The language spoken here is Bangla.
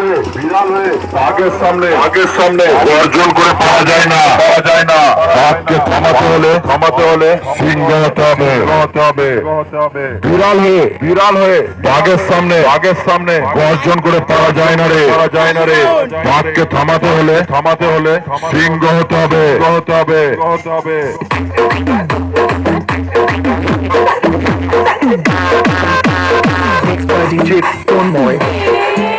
হয়ে বাঘের সামনে গর্জন করে পাওয়া যায় না বাঘকে থামাতে হলে সিংহ হতে হবে বিড়াল হয়ে বাঘের সামনে গর্জন করে পাওয়া যায় না রে বাঘকে থামাতে হলে সিংহ হতে হবে Mixed by DJ Stone Boy.